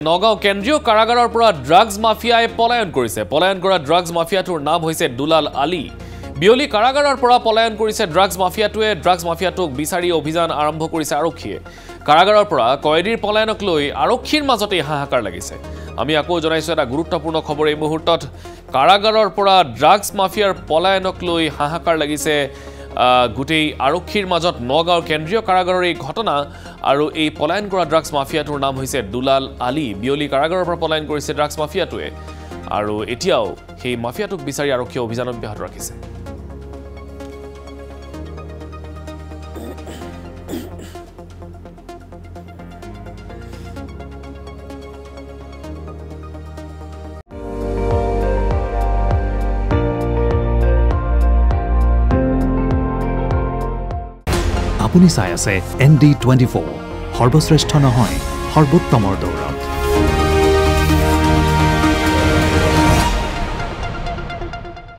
নগাঁও কেন্দ্ৰীয় কাৰাগাৰৰ পৰা ড্ৰাগছ মাফিয়াই পলায়ন কৰিছে। পলায়ন কৰা ড্ৰাগছ মাফিয়াটোৰ নাম হৈছে দুলাল আলী। বিয়লি কাৰাগাৰৰ পৰা পলায়ন কৰিছে ড্ৰাগছ মাফিয়াটোৱে। ড্ৰাগছ মাফিয়াটোক বিচাৰি অভিযান আৰম্ভ কৰিছে আৰক্ষীয়ে। কাৰাগাৰৰ পৰা কয়েদীৰ পলায়নক লৈ আৰক্ষীৰ মাজতে হাহাকাৰ লাগিছে। আমি আকৌ জনাইছো এটা গুৰুত্বপূৰ্ণ খবৰ এই মুহূৰ্তত। কাৰাগাৰৰ পৰা ড্ৰাগছ মাফিয়াৰ পলায়নক লৈ হাহাকাৰ লাগিছে গোটেই আৰক্ষীৰ মাজত। নগাঁৱৰ কেন্দ্ৰীয় কাৰাগাৰৰ এই ঘটনা আৰু এই পলায়ন কৰা ড্ৰাগছ মাফিয়াটোৰ নাম হৈছে দুলাল আলী। বিয়লি কাৰাগাৰৰ পৰা পলায়ন কৰিছে ড্ৰাগছ মাফিয়াটোৱে আৰু এতিয়াও সেই মাফিয়াটোক বিচাৰি আৰক্ষীয়ে অভিযান অব্যাহত ৰাখিছে। আপুনি চাই আছে ND24 সৰ্বশ্ৰেষ্ঠ নহয় সৰ্বোত্তমৰ দৌৰ।